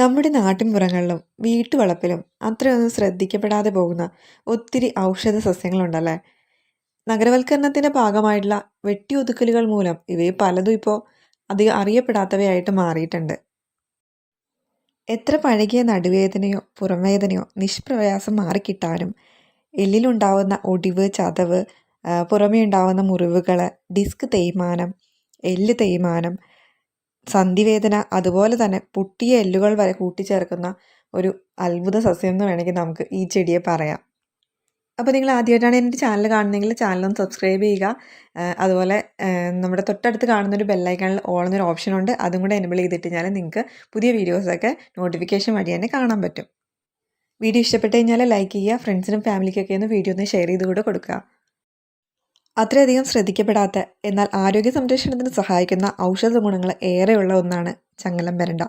നമ്മുടെ നാട്ടിൻപുറങ്ങളിലും വീട്ടുവളപ്പിലും അത്രയൊന്നും ശ്രദ്ധിക്കപ്പെടാതെ പോകുന്ന ഒത്തിരി ഔഷധ സസ്യങ്ങളുണ്ടല്ലേ. നഗരവൽക്കരണത്തിന്റെ ഭാഗമായിട്ടുള്ള വെട്ടിയൊതുക്കലുകൾ മൂലം ഇവയിൽ പലതും ഇപ്പോൾ അധികം അറിയപ്പെടാത്തവയായിട്ട് മാറിയിട്ടുണ്ട്. എത്ര പഴകിയ നടുവേദനയോ പുറംവേദനയോ നിഷ്പ്രയാസം മാറിക്കിട്ടാനും എല്ലിലുണ്ടാവുന്ന ഒടിവ്, ചതവ്, പുറമേ ഉണ്ടാവുന്ന മുറിവുകൾ, ഡിസ്ക് തേയ്മാനം, എല്ല് തേയ്മാനം, സന്ധിവേദന, അതുപോലെ തന്നെ പൊട്ടിയ എല്ലുകൾ വരെ കൂട്ടിച്ചേർക്കുന്ന ഒരു അത്ഭുത സസ്യം എന്ന് വേണമെങ്കിൽ നമുക്ക് ഈ ചെടിയെ പറയാം. അപ്പോൾ നിങ്ങൾ ആദ്യമായിട്ടാണ് എൻ്റെ ചാനൽ കാണുന്നതെങ്കിൽ ചാനലൊന്ന് സബ്സ്ക്രൈബ് ചെയ്യുക. അതുപോലെ നമ്മുടെ തൊട്ടടുത്ത് കാണുന്നൊരു ബെല്ലൈക്കണിൽ ഓൾ എന്നൊരു ഓപ്ഷനുണ്ട്, അതും കൂടെ എനേബിൾ ചെയ്തിട്ട് കഴിഞ്ഞാൽ നിങ്ങൾക്ക് പുതിയ വീഡിയോസൊക്കെ നോട്ടിഫിക്കേഷൻ വഴി തന്നെ കാണാൻ പറ്റും. വീഡിയോ ഇഷ്ടപ്പെട്ട് കഴിഞ്ഞാൽ ലൈക്ക് ചെയ്യുക, ഫ്രണ്ട്സിനും ഫാമിലിക്കൊക്കെ ഒന്ന് വീഡിയോ ഒന്ന് ഷെയർ ചെയ്ത് കൂടെ കൊടുക്കുക. അത്രയധികം ശ്രദ്ധിക്കപ്പെടാത്ത എന്നാൽ ആരോഗ്യ സംരക്ഷണത്തിന് സഹായിക്കുന്ന ഔഷധ ഗുണങ്ങൾ ഏറെയുള്ള ഒന്നാണ് ചങ്ങലം പെരണ്ട.